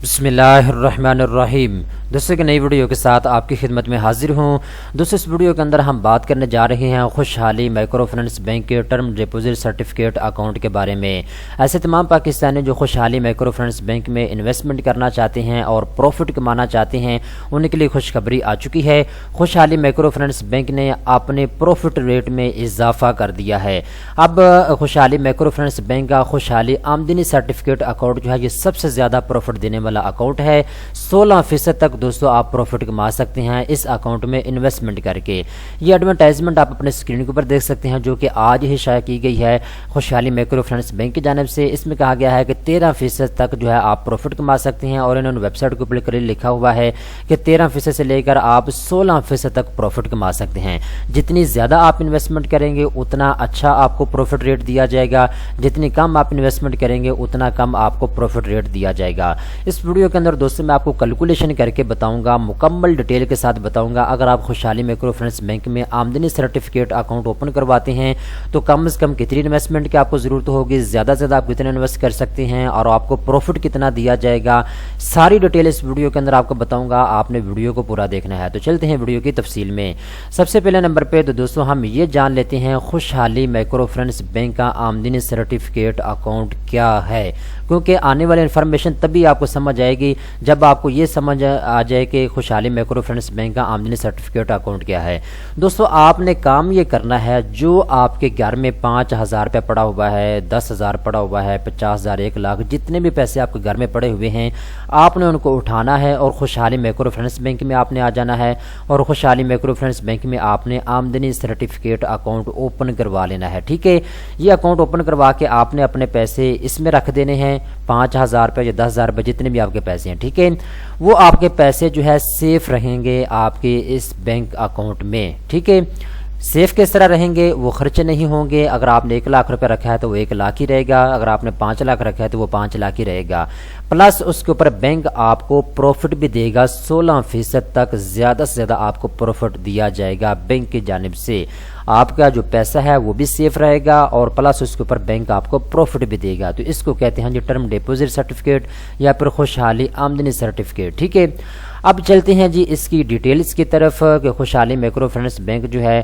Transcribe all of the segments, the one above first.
बिस्मिल्लाहिर्रहमानिर्रहीम। दोस्तों की नई वीडियो के साथ आपकी खिदमत में हाजिर हूँ। दोस्तों इस वीडियो के अंदर हम बात करने जा रहे हैं खुशहाली माइक्रो फाइनेंस बैंक के टर्म डिपॉजिट सर्टिफिकेट अकाउंट के बारे में। ऐसे तमाम पाकिस्तानी जो खुशहाली माइक्रो फाइनेंस बैंक में इन्वेस्टमेंट करना चाहते हैं और प्रॉफिट कमाना चाहते हैं, उनके लिए खुशखबरी आ चुकी है। खुशहाली माइक्रो फाइनेंस बैंक ने अपने प्रॉफिट रेट में इजाफा कर दिया है। अब खुशहाली माइक्रो फाइनेंस बैंक का खुशहाली आमदनी सर्टिफिकेट अकाउंट जो है ये सबसे ज़्यादा प्रॉफिट देने वाला अकाउंट है। 16% तक दोस्तों आप प्रॉफिट कमा सकते हैं इस अकाउंट में इन्वेस्टमेंट करके। ये एडवर्टाइजमेंट आप अपने स्क्रीन के ऊपर देख सकते हैं, जो कि आज ही शाया की गई है खुशहाली माइक्रो फाइनेंस बैंक की जानिब से। इसमें कहा गया है कि 13% तक जो है आप प्रॉफिट कमा सकते हैं, और इन्होंने वेबसाइट के ऊपर क्लियर लिखा हुआ है कि 13% से लेकर आप 16% तक प्रॉफिट कमा सकते हैं। जितनी ज़्यादा आप इन्वेस्टमेंट करेंगे उतना अच्छा आपको प्रॉफिट रेट दिया जाएगा, जितनी कम आप इन्वेस्टमेंट करेंगे उतना कम आपको प्रॉफिट रेट दिया जाएगा। इस वीडियो के अंदर दोस्तों मैं आपको कैलकुलेशन करके बताऊंगा, मुकम्मल डिटेल के साथ बताऊंगा। अगर आप खुशहाली माइक्रो फाइनेंस बैंक में आमदनी सर्टिफिकेट अकाउंट ओपन करवाते हैं तो कम से कम कितनी इन्वेस्टमेंट की आपको ज़रूरत होगी, ज़्यादा से ज़्यादा आप कितना इन्वेस्ट कर सकते हैं और आपको प्रॉफिट कितना दिया जाएगा, सारी डिटेल इस वीडियो के अंदर आपको बताऊँगा। आपने वीडियो को पूरा देखना है। तो चलते हैं वीडियो की तफसील में। सबसे पहले नंबर पर तो दोस्तों हम ये जान लेते हैं खुशहाली माइक्रो फाइनेंस बैंक का आमदनी सर्टिफिकेट अकाउंट क्या है, क्योंकि आने वाली इन्फॉर्मेशन तभी आपको समझ आएगी जब आपको ये समझ आ जाए कि खुशहाली माइक्रो फाइनेंस बैंक का आमदनी सर्टिफिकेट अकाउंट क्या है। दोस्तों आपने काम ये करना है, जो आपके घर में 5,000 रुपये पड़ा हुआ है, 10,000 पड़ा हुआ है, 50,000, 1 लाख, जितने भी पैसे आपके घर में पड़े हुए हैं आपने उनको उठाना है और खुशहाली माइक्रो फाइनेंस बैंक में आपने आ जाना है और खुशहाली माइक्रो फाइनेंस बैंक में आपने आमदनी सर्टिफिकेट अकाउंट ओपन करवा लेना है। ठीक है, ये अकाउंट ओपन करवा के आपने अपने पैसे इसमें रख देने हैं, 5,000 रुपये या 10,000 रुपये, जितने भी आपके पैसे हैं। ठीक है, वो आपके पैसे जो है सेफ रहेंगे आपके इस बैंक अकाउंट में। ठीक है, सेफ किस तरह रहेंगे, वो खर्चे नहीं होंगे। अगर आपने 1 लाख रुपए रखा है तो वो 1 लाख ही रहेगा, अगर आपने 5 लाख रखा है तो वो 5 लाख ही रहेगा। प्लस उसके ऊपर बैंक आपको प्रॉफिट भी देगा, 16% तक ज़्यादा से ज़्यादा आपको प्रॉफिट दिया जाएगा बैंक की जानिब से। आपका जो पैसा है वो भी सेफ रहेगा और प्लस उसके ऊपर बैंक आपको प्रॉफिट भी देगा। तो इसको कहते हैं जो टर्म डिपॉजिट सर्टिफिकेट या फिर खुशहाली आमदनी सर्टिफिकेट। ठीक है, अब चलते हैं जी इसकी डिटेल्स की तरफ कि खुशहाली माइक्रो फाइनेंस बैंक जो है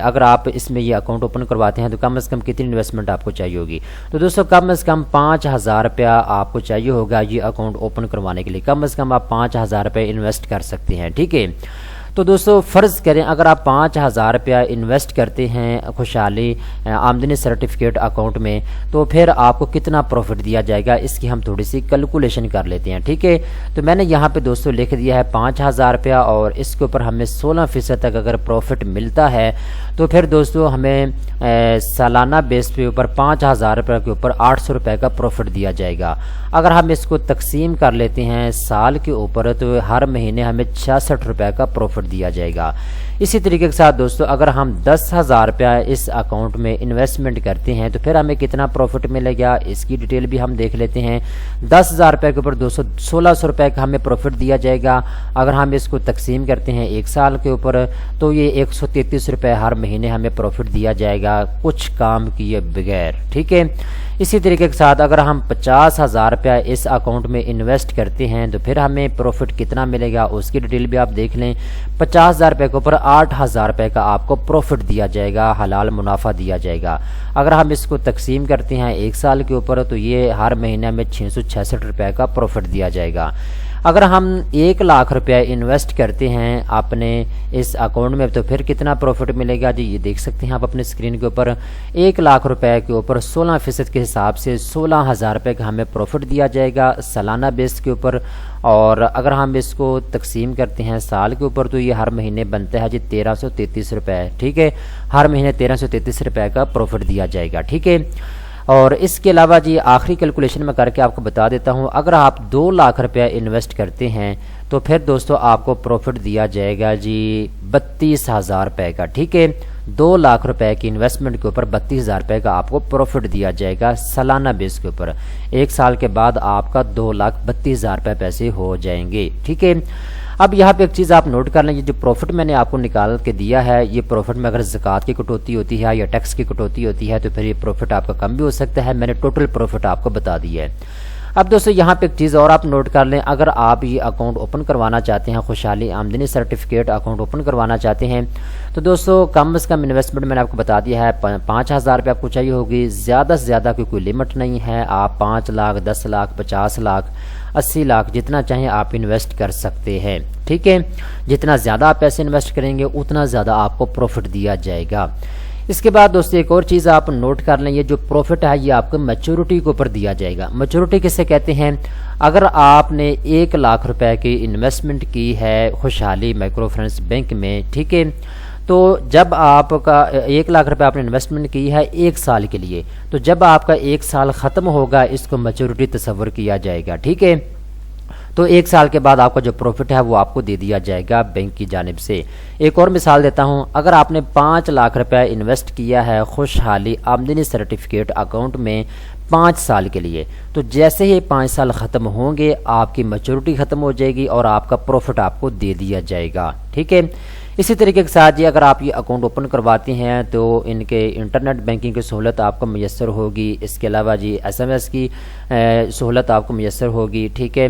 अगर आप इसमें ये अकाउंट ओपन करवाते हैं तो कम से कम कितनी इन्वेस्टमेंट आपको चाहिए होगी। तो दोस्तों कम से कम 5,000 रुपया आपको चाहिए होगा ये अकाउंट ओपन करवाने के लिए। कम से कम आप 5,000 रुपये इन्वेस्ट कर सकते हैं। ठीक है, तो दोस्तों फ़र्ज़ करें अगर आप 5,000 रुपया इन्वेस्ट करते हैं खुशहाली आमदनी सर्टिफिकेट अकाउंट में, तो फिर आपको कितना प्रॉफिट दिया जाएगा इसकी हम थोड़ी सी कैलकुलेशन कर लेते हैं। ठीक है, तो मैंने यहाँ पे दोस्तों लिख दिया है 5,000 रुपया और इसके ऊपर हमें 16% तक अगर प्रॉफिट मिलता है तो फिर दोस्तों हमें सालाना बेस पे ऊपर 5,000 रुपये के ऊपर 800 रुपये का प्रॉफिट दिया जाएगा। अगर हम इसको तकसीम कर लेते हैं साल के ऊपर तो हर महीने हमें 66 रुपये का प्रॉफिट दिया जाएगा। इसी तरीके के साथ दोस्तों अगर हम 10,000 रुपया इस अकाउंट में इन्वेस्टमेंट करते हैं तो फिर हमें कितना प्रॉफिट मिलेगा इसकी डिटेल भी हम देख लेते हैं। 10,000 रुपये के ऊपर 1600 रुपये का हमें प्रॉफिट दिया जाएगा। अगर हम इसको तकसीम करते हैं 1 साल के ऊपर तो ये 133 रुपये हर महीने हमें प्रॉफिट दिया जाएगा, कुछ काम किए बगैर। ठीक है, इसी तरीके के साथ अगर हम 50,000 रुपया इस अकाउंट में इन्वेस्ट करते हैं तो फिर हमें प्रॉफिट कितना मिलेगा उसकी डिटेल भी आप देख लें। 50,000 रुपये के ऊपर 8,000 रुपये का आपको प्रॉफिट दिया जाएगा, हलाल मुनाफा दिया जाएगा। अगर हम इसको तकसीम करते हैं 1 साल के ऊपर तो ये हर महीने में 666 रुपये का प्रॉफिट दिया जाएगा। अगर हम 1 लाख रुपया इन्वेस्ट करते हैं अपने इस अकाउंट में तो फिर कितना प्रॉफिट मिलेगा जी, ये देख सकते हैं आप अपने स्क्रीन के ऊपर। 1 लाख रुपए के ऊपर 16% के हिसाब से 16,000 रुपये का हमें प्रॉफिट दिया जाएगा सालाना बेस के ऊपर। और अगर हम इसको तकसीम करते हैं साल के ऊपर तो ये हर महीने बनता है जी 1,333 रुपये। ठीक है, हर महीने 1,333 रुपये का प्रॉफिट दिया जाएगा। ठीक है, और इसके अलावा जी आखिरी कैलकुलेशन में करके आपको बता देता हूँ, अगर आप 2 लाख रुपया इन्वेस्ट करते हैं तो फिर दोस्तों आपको प्रॉफिट दिया जाएगा जी 32,000 रुपये का। ठीक है, 2 लाख रुपए की इन्वेस्टमेंट के ऊपर 32,000 रुपये का आपको प्रॉफिट दिया जाएगा सालाना बेस के ऊपर। 1 साल के बाद आपका 2,32,000 रुपये पैसे हो जाएंगे। ठीक है, अब यहाँ पे एक चीज़ आप नोट कर लें, ये जो प्रॉफिट मैंने आपको निकाल के दिया है ये प्रॉफिट में अगर ज़कात की कटौती होती है या टैक्स की कटौती होती है तो फिर ये प्रॉफिट आपका कम भी हो सकता है। मैंने टोटल प्रॉफिट आपको बता दिया है। اب دوستو یہاں پہ ایک چیز اور آپ نوٹ کر لیں، اگر آپ یہ اکاؤنٹ اوپن کروانا چاہتے ہیں، خوشحالی آمدنی سرٹیفکیٹ اکاؤنٹ اوپن کروانا چاہتے ہیں، تو دوستو کم از کم انویسٹمنٹ میں نے آپ کو بتا دیا ہے 5,000 روپے آپ کو چاہیے ہوگی، زیادہ سے زیادہ کوئی لمٹ نہیں ہے، آپ 5 لاکھ 10 لاکھ 50 لاکھ 80 لاکھ جتنا چاہیں آپ انویسٹ کر سکتے ہیں، ٹھیک ہے، جتنا زیادہ آپ پیسے انویسٹ کریں گے اتنا زیادہ آپ کو پروفٹ دیا جائے گا۔ اس کے بعد دوستو ایک اور چیز آپ نوٹ کر لیں، یہ جو پروفٹ ہے یہ آپ کو میچورٹی کے اوپر دیا جائے گا۔ میچورٹی کسے کہتے ہیں؟ اگر آپ نے 1 لاکھ روپے کی انویسٹمنٹ کی ہے خوشحالی مائکرو فائنانس بینک میں، ٹھیک ہے، تو جب آپ کا 1 لاکھ روپے آپ نے انویسٹمنٹ کی ہے 1 سال کے لیے، تو جب آپ کا 1 سال ختم ہوگا اس کو میچورٹی تصور کیا جائے گا، ٹھیک ہے، تو 1 سال کے بعد آپ کا جو پروفٹ ہے وہ آپ کو دے دیا جائے گا بینک کی جانب سے۔ ایک اور مثال دیتا ہوں، اگر آپ نے 5 لاکھ روپے انویسٹ کیا ہے خوشحالی آمدنی سرٹیفکیٹ اکاؤنٹ میں 5 سال کے لیے، تو جیسے ہی 5 سال ختم ہوں گے آپ کی میچورٹی ختم ہو جائے گی اور آپ کا پروفٹ آپ کو دے دیا جائے گا، ٹھیک ہے۔ اسی طریقے کے ساتھ جی اگر آپ یہ اکاؤنٹ اوپن کرواتے ہیں تو ان کے انٹرنیٹ بینکنگ کی سہولت آپ کو میسر ہوگی، اس کے علاوہ جی SMS کی سہولت آپ کو میسر ہوگی، ٹھیک ہے،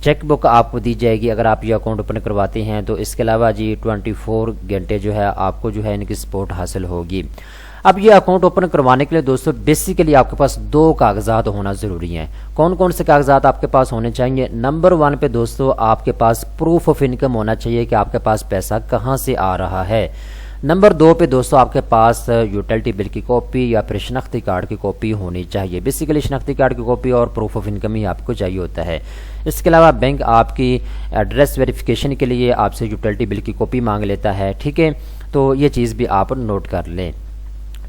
چیک بک آپ کو دی جائے گی اگر آپ یہ اکاؤنٹ اوپن کرواتے ہیں، تو اس کے علاوہ جی 24 گھنٹے جو ہے آپ کو جو ہے ان کی سپورٹ حاصل ہوگی۔ اب یہ اکاؤنٹ اوپن کروانے کے لیے دوستو بیسیکلی آپ کے پاس 2 کاغذات ہونا ضروری ہیں۔ کون کون سے کاغذات آپ کے پاس ہونے چاہیے؟ نمبر 1 پہ دوستو آپ کے پاس پروف آف انکم ہونا چاہیے کہ آپ کے پاس پیسہ کہاں سے آ رہا ہے۔ نمبر 2 پہ دوستو آپ کے پاس یوٹیلٹی بل کی کاپی یا پھر شناختی کارڈ کی کاپی ہونی چاہیے۔ بیسیکلی شناختی کارڈ کی کاپی اور پروف آف انکم ہی آپ کو چاہیے ہوتا ہے۔ اس کے علاوہ بینک آپ کی ایڈریس ویریفیکیشن کے لیے آپ سے یوٹیلٹی بل کی کاپی مانگ لیتا ہے، ٹھیک ہے، تو یہ چیز بھی آپ نوٹ کر لیں۔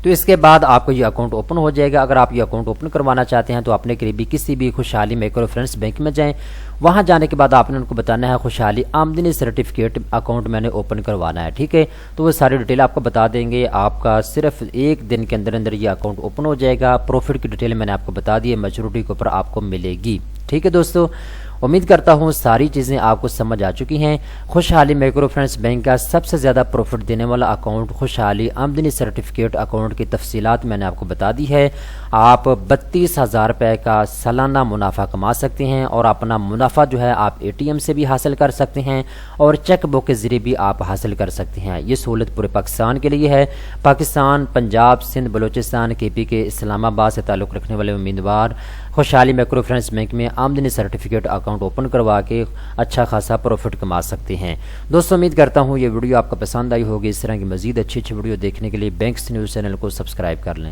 تو اس کے بعد آپ کو یہ اکاؤنٹ اوپن ہو جائے گا۔ اگر آپ یہ اکاؤنٹ اوپن کروانا چاہتے ہیں تو اپنے قریبی کسی بھی خوشحالی مائکرو فائنانس بینک میں جائیں، وہاں جانے کے بعد آپ نے ان کو بتانا ہے خوشحالی آمدنی سرٹیفکیٹ اکاؤنٹ میں نے اوپن کروانا ہے، ٹھیک ہے، تو وہ ساری ڈیٹیل آپ کو بتا دیں گے۔ آپ کا صرف 1 دن کے اندر اندر یہ اکاؤنٹ اوپن ہو جائے گا۔ پروفٹ کی ڈیٹیل میں نے آپ کو بتا دی ہے، میچورٹی کے اوپر آپ کو ملے گی، ٹھیک ہے دوستو۔ امید کرتا ہوں ساری چیزیں آپ کو سمجھ آ چکی ہیں۔ خوشحالی مائکرو فائنانس بینک کا سب سے زیادہ پروفٹ دینے والا اکاؤنٹ خوشحالی آمدنی سرٹیفکیٹ اکاؤنٹ کی تفصیلات میں نے آپ کو بتا دی ہے۔ آپ 32,000 روپے کا سالانہ منافع کما سکتے ہیں اور اپنا منافع جو ہے آپ ATM سے بھی حاصل کر سکتے ہیں اور چیک بک کے ذریعے بھی آپ حاصل کر سکتے ہیں۔ یہ سہولت پورے پاکستان کے لیے ہے۔ پاکستان، پنجاب، سندھ، بلوچستان، KP کے اسلام آباد سے تعلق رکھنے والے امیدوار خوشحالی مائکرو فائنانس بینک میں آمدنی سرٹیفکیٹ اکاؤنٹ اوپن کروا کے اچھا خاصا پروفٹ کما سکتے ہیں۔ دوستو امید کرتا ہوں یہ ویڈیو آپ کو پسند آئی ہوگی۔ اس طرح کی مزید اچھی ویڈیو دیکھنے کے لیے بینکس نیوز چینل کو سبسکرائب کر لیں۔